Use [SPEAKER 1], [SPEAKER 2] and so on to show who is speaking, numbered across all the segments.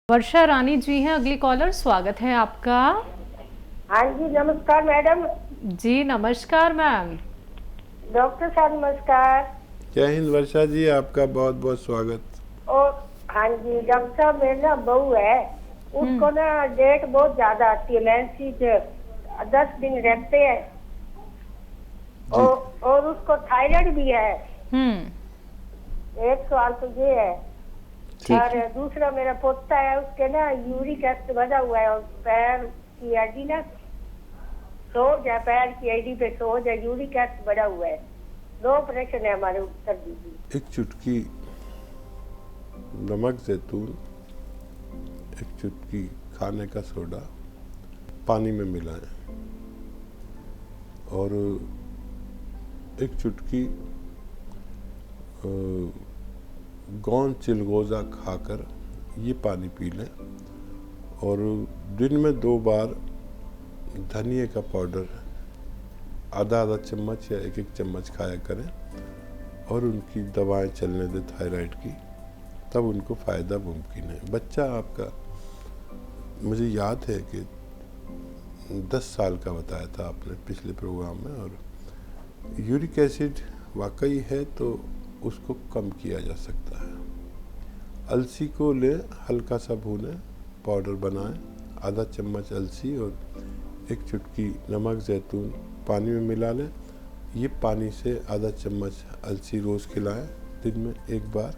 [SPEAKER 1] वर्षा रानी जी हैं अगली कॉलर, स्वागत है आपका।
[SPEAKER 2] हाँ जी नमस्कार मैडम।
[SPEAKER 1] जी नमस्कार मैम।
[SPEAKER 2] डॉक्टर साहब नमस्कार।
[SPEAKER 3] जय हिंद वर्षा जी, आपका बहुत बहुत स्वागत।
[SPEAKER 2] और हाँ जी डॉक्टर साहब, मेरी ना बहू है, उसको ना डेट बहुत ज्यादा आती है, मेंसेस 10 दिन रहते हैं और उसको थायराइड भी है। एक सवाल तो ये है। और दूसरा मेरा पोता है, उसके ना यूरिक एसिड बढ़ा हुआ है और पैर की हड्डी ना सोज है, पैर की हड्डी पे सोज है, यूरिक एसिड बढ़ा हुआ है। 2 ऑपरेशन है हमारे उत्तर दीजिए।
[SPEAKER 3] एक चुटकी नमक जैतून, एक चुटकी खाने का सोडा पानी में मिलाएं और एक चुटकी गोंद चिलगोज़ा खाकर ये पानी पी लें और दिन में 2 बार धनिए का पाउडर आधा आधा चम्मच या 1 चम्मच खाया करें और उनकी दवाएं चलने दें थायराइड की, तब उनको फ़ायदा मुमकिन है। बच्चा आपका मुझे याद है कि 10 साल का बताया था आपने पिछले प्रोग्राम में, और यूरिक एसिड वाकई है तो उसको कम किया जा सकता है। अलसी को लें, हल्का सा भूनें, पाउडर बनाएं, आधा चम्मच अलसी और 1 चुटकी नमक जैतून पानी में मिला लें। ये पानी से आधा चम्मच अलसी रोज़ खिलाएं, दिन में 1 बार,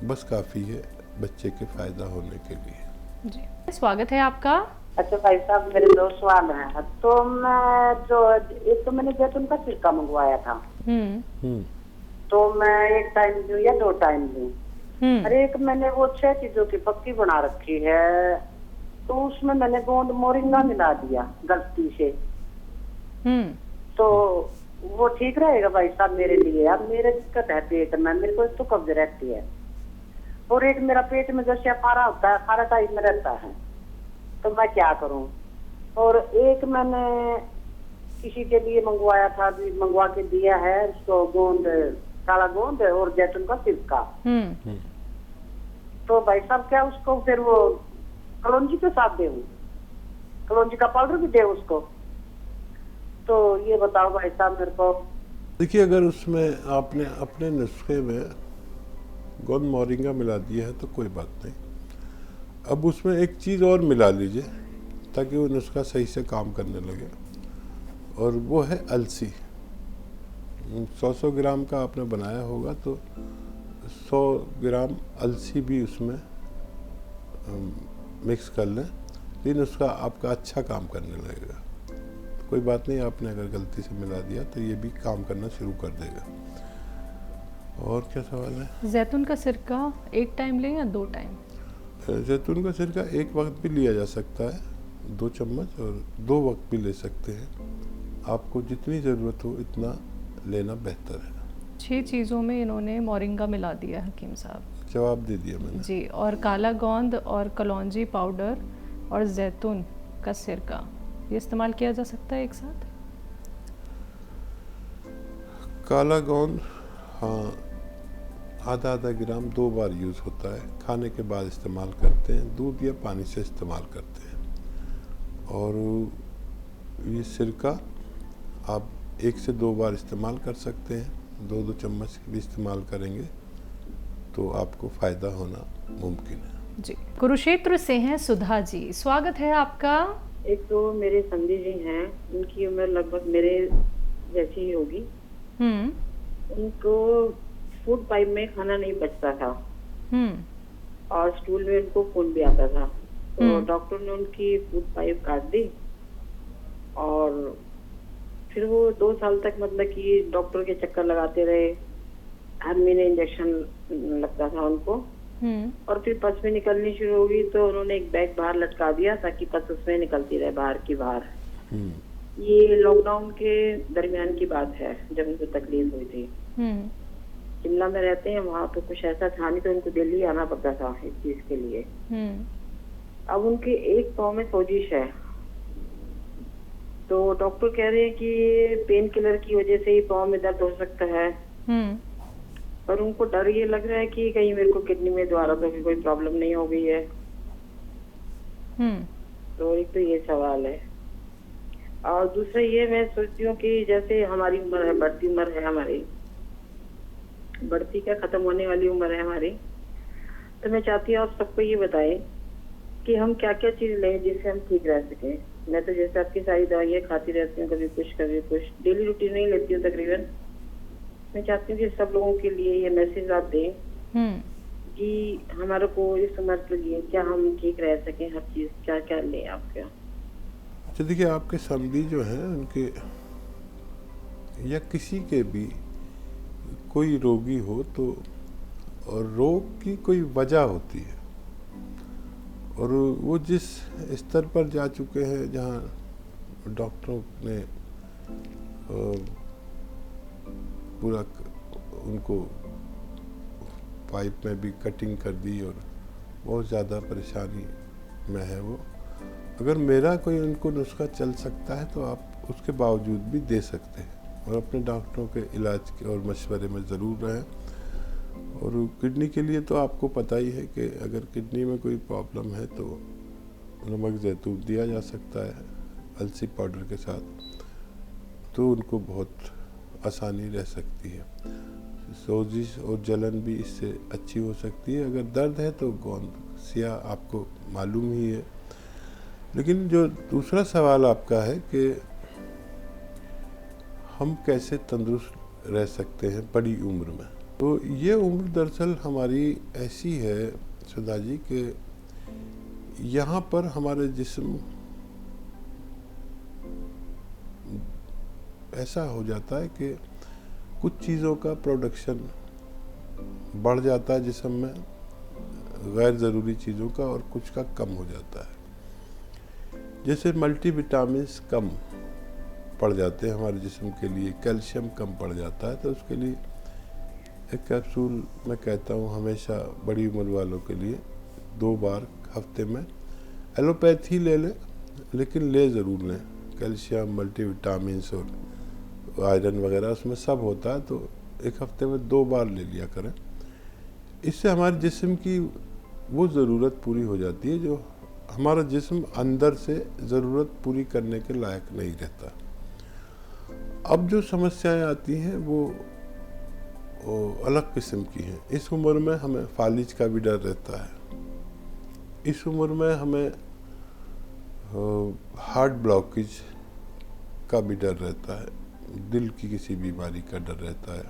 [SPEAKER 3] बस काफ़ी है बच्चे के फ़ायदा होने के लिए।
[SPEAKER 1] जी स्वागत है आपका।
[SPEAKER 4] अच्छा भाई साहब, मेरे 2 सवाल हैं। तो मैं एक तो मैंने जैतून का सिरका मंगवाया था, तो मैं 1 टाइम दूं या 2 टाइम दूं? अरे एक मैंने वो 6 चीजों की पक्की बना रखी है, तो उसमें मैंने गोंद मोरिंगा मिला दिया गलती से। तो वो ठीक रहेगा भाई साहब मेरे लिए? अब मेरे दिक्कत है पेट में, मेरे को एक तो कब्ज रहती है और एक मेरा पेट में जैसे फारा होता है, फारा टाइप में रहता है, तो मैं क्या करूं? और एक मैंने किसी के लिए मंगवाया था, भी मंगवा के दिया है उसको, गोंद, काला गोंद और जैतून का सिरका। तो भाई साहब क्या उसको फिर वो कलौंजी के साथ दे, कलौंजी का पाउडर भी दे उसको? तो ये बताओ भाई साहब मेरे को।
[SPEAKER 3] देखिए, अगर उसमें आपने अपने नुस्खे में गोंद मोरिंगा मिला दिया है तो कोई बात नहीं। अब उसमें एक चीज़ और मिला लीजिए ताकि वो नुस्खा सही से काम करने लगे, और वो है अलसी। 100 ग्राम का आपने बनाया होगा तो 100 ग्राम अलसी भी उसमें मिक्स कर लें, ये नुस्खा आपका अच्छा काम करने लगेगा। कोई बात नहीं, आपने अगर गलती से मिला दिया तो ये भी काम करना शुरू कर देगा। और क्या सवाल है?
[SPEAKER 1] जैतून का सिरका 1 टाइम लें या 2 टाइम?
[SPEAKER 3] जैतून का सिरका 1 वक्त भी लिया जा सकता है, 2 चम्मच, और 2 वक्त भी ले सकते हैं। आपको जितनी ज़रूरत हो इतना लेना बेहतर है।
[SPEAKER 1] 6 चीज़ों में इन्होंने मोरिंगा मिला दिया है हकीम साहब।
[SPEAKER 3] जवाब दे दिया मैंने
[SPEAKER 1] जी, और काला गोंद और कलौंजी पाउडर और जैतून का सिरका ये इस्तेमाल किया जा सकता है एक साथ?
[SPEAKER 3] काला गोंद हाँ, आधा आधा ग्राम 2 बार यूज़ होता है, खाने के बाद इस्तेमाल करते हैं, दूध या पानी से इस्तेमाल करते हैं। और ये सिरका आप 1 से 2 बार इस्तेमाल कर सकते हैं, 2-2 चम्मच भी इस्तेमाल करेंगे तो आपको फ़ायदा होना मुमकिन है।
[SPEAKER 1] जी, कुरुक्षेत्र से हैं सुधा जी, स्वागत है आपका।
[SPEAKER 4] एक तो मेरे संदी जी हैं, उनकी उम्र लगभग मेरे जैसी ही होगी। उनको फूड पाइप में खाना नहीं बचता था और स्टूल में उनको खून भी आता था, तो डॉक्टर ने उनकी फूड पाइप काट दी और फिर वो 2 साल तक मतलब कि डॉक्टर के चक्कर लगाते रहे। हर महीने इंजेक्शन लगता था उनको, और फिर पस में निकलनी शुरू हो गई तो उन्होंने एक बैग बाहर लटका दिया ताकि पस उसमें निकलती रहे बाहर की बाहर। ये लॉकडाउन के दरमियान की बात है जब उनको तकलीफ हुई थी। शिमला में रहते हैं, वहाँ पे कुछ ऐसा था नहीं तो उनको दिल्ली आना पड़ता था इस चीज के लिए। अब उनके एक पाँव में सोजिश है, तो डॉक्टर कह रहे हैं कि पेन किलर की वजह से ही पाँव में दर्द हो सकता है। पर उनको डर ये लग रहा है कि कहीं मेरे को किडनी में दोबारा तो कोई प्रॉब्लम नहीं हो गई है। तो एक तो ये सवाल है, और दूसरा ये मैं सोचती हूँ कि जैसे हमारी उम्र है, बढ़ती उम्र है हमारी, बढ़ती क्या खत्म होने वाली उम्र है हमारी, तो मैं चाहती हूँ आप सबको ये बताएं कि हम क्या क्या चीज लें जिससे हम ठीक रह सकें। मैं तो जैसे आपकी सारी दवाइयाँ खाती रहती हूँ, कभी कुछ डेली रूटीन नहीं लेती हूँ तकरीबन। मैं चाहती हूँ कि सब लोगों के लिए ये मैसेज आप दें कि हमारे को इस उम्र के लिए क्या हम ठीक रह सकें, हर चीज क्या क्या लें आप क्या।
[SPEAKER 3] तो देखिए, आपके समधी जो हैं उनके या किसी के भी कोई रोगी हो तो, और रोग की कोई वजह होती है, और वो जिस स्तर पर जा चुके हैं जहाँ डॉक्टरों ने पूरा उनको पाइप में भी कटिंग कर दी और बहुत ज़्यादा परेशानी में है वो, अगर मेरा कोई उनको नुस्खा चल सकता है तो आप उसके बावजूद भी दे सकते हैं, और अपने डॉक्टरों के इलाज के और मशवरे में ज़रूर रहें। और किडनी के लिए तो आपको पता ही है कि अगर किडनी में कोई प्रॉब्लम है तो नमक ज़ैतून दिया जा सकता है अलसी पाउडर के साथ, तो उनको बहुत आसानी रह सकती है। सोजिश और जलन भी इससे अच्छी हो सकती है। अगर दर्द है तो गोंद सिया आपको मालूम ही है। लेकिन जो दूसरा सवाल आपका है कि हम कैसे तंदुरुस्त रह सकते हैं बड़ी उम्र में, तो ये उम्र दरअसल हमारी ऐसी है सुधा जी कि यहाँ पर हमारे जिस्म ऐसा हो जाता है कि कुछ चीज़ों का प्रोडक्शन बढ़ जाता है जिस्म में, गैर ज़रूरी चीज़ों का, और कुछ का कम हो जाता है। जैसे मल्टीविटामिन्स कम पड़ जाते हैं हमारे जिस्म के लिए, कैल्शियम कम पड़ जाता है, तो उसके लिए एक कैप्सूल मैं कहता हूँ हमेशा बड़ी उम्र वालों के लिए 2 बार हफ्ते में, एलोपैथी ले लें लेकिन ले ज़रूर लें। कैल्शियम, मल्टीविटामिन्स और आयरन वगैरह उसमें सब होता है, तो एक हफ्ते में 2 बार ले लिया करें। इससे हमारे जिस्म की वो ज़रूरत पूरी हो जाती है जो हमारा जिस्म अंदर से ज़रूरत पूरी करने के लायक नहीं रहता। अब जो समस्याएं आती हैं वो अलग किस्म की हैं। इस उम्र में हमें फालिज का भी डर रहता है, इस उम्र में हमें हार्ट ब्लॉकेज का भी डर रहता है, दिल की किसी बीमारी का डर रहता है,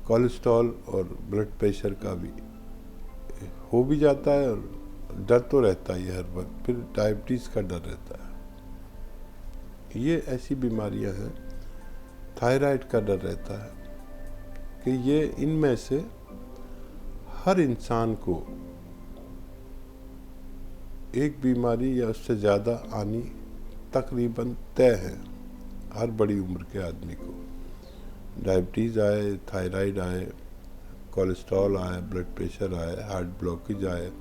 [SPEAKER 3] कोलेस्ट्रॉल और ब्लड प्रेशर का भी हो भी जाता है, और डर तो रहता ही है हर वक्त। फिर डायबिटीज़ का डर रहता है। ये ऐसी बीमारियां हैं। थायराइड का डर रहता है कि ये इनमें से हर इंसान को एक बीमारी या उससे ज़्यादा आनी तकरीबन तय है हर बड़ी उम्र के आदमी को। डायबिटीज़ आए, थायराइड आए, कोलेस्ट्रॉल आए, ब्लड प्रेशर आए, हार्ट ब्लॉकेज आए,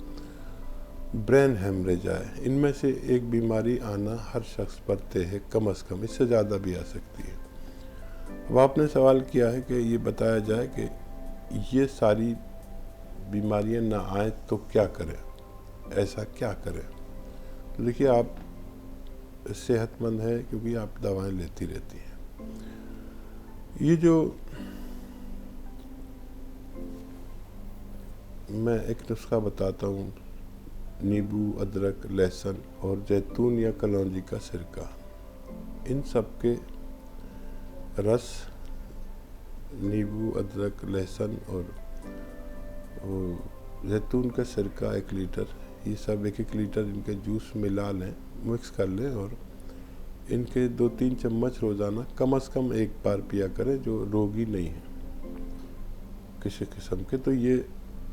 [SPEAKER 3] ब्रेन हेमरेज आए, इनमें से एक बीमारी आना हर शख्स पर तय है, कम से कम, इससे ज़्यादा भी आ सकती है। अब आपने सवाल किया है कि ये बताया जाए कि ये सारी बीमारियां ना आए तो क्या करें, ऐसा क्या करें। तो देखिए, आप सेहतमंद हैं क्योंकि आप दवाएं लेती रहती हैं। ये जो मैं एक नुस्खा बताता हूँ, नींबू, अदरक, लहसुन और जैतून या कलौंजी का सिरका, इन सब के रस, नींबू, अदरक, लहसुन और जैतून का सिरका 1 लीटर, ये सब 1-1 लीटर इनके जूस मिला लें, मिक्स कर लें, और इनके 2-3 चम्मच रोज़ाना कम से कम 1 बार पिया करें जो रोगी नहीं है किसी किस्म के। तो ये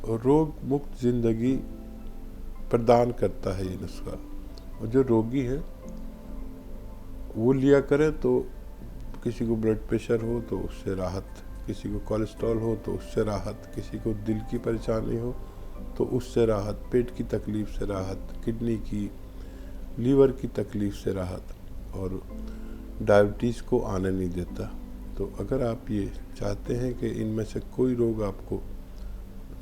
[SPEAKER 3] रोग मुक्त ज़िंदगी प्रदान करता है ये नुस्खा। और जो रोगी हैं वो लिया करें, तो किसी को ब्लड प्रेशर हो तो उससे राहत, किसी को कोलेस्ट्रॉल हो तो उससे राहत, किसी को दिल की परेशानी हो तो उससे राहत, पेट की तकलीफ़ से राहत, किडनी की, लीवर की तकलीफ़ से राहत, और डायबिटीज़ को आने नहीं देता। तो अगर आप ये चाहते हैं कि इनमें से कोई रोग आपको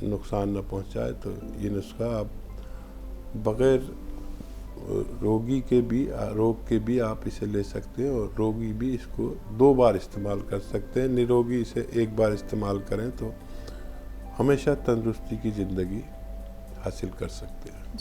[SPEAKER 3] नुकसान न पहुंचाए, तो ये नुस्खा आप बग़ैर रोग के भी आप इसे ले सकते हैं और रोगी भी इसको 2 बार इस्तेमाल कर सकते हैं। निरोगी इसे 1 बार इस्तेमाल करें तो हमेशा तंदुरुस्ती की ज़िंदगी हासिल कर सकते हैं।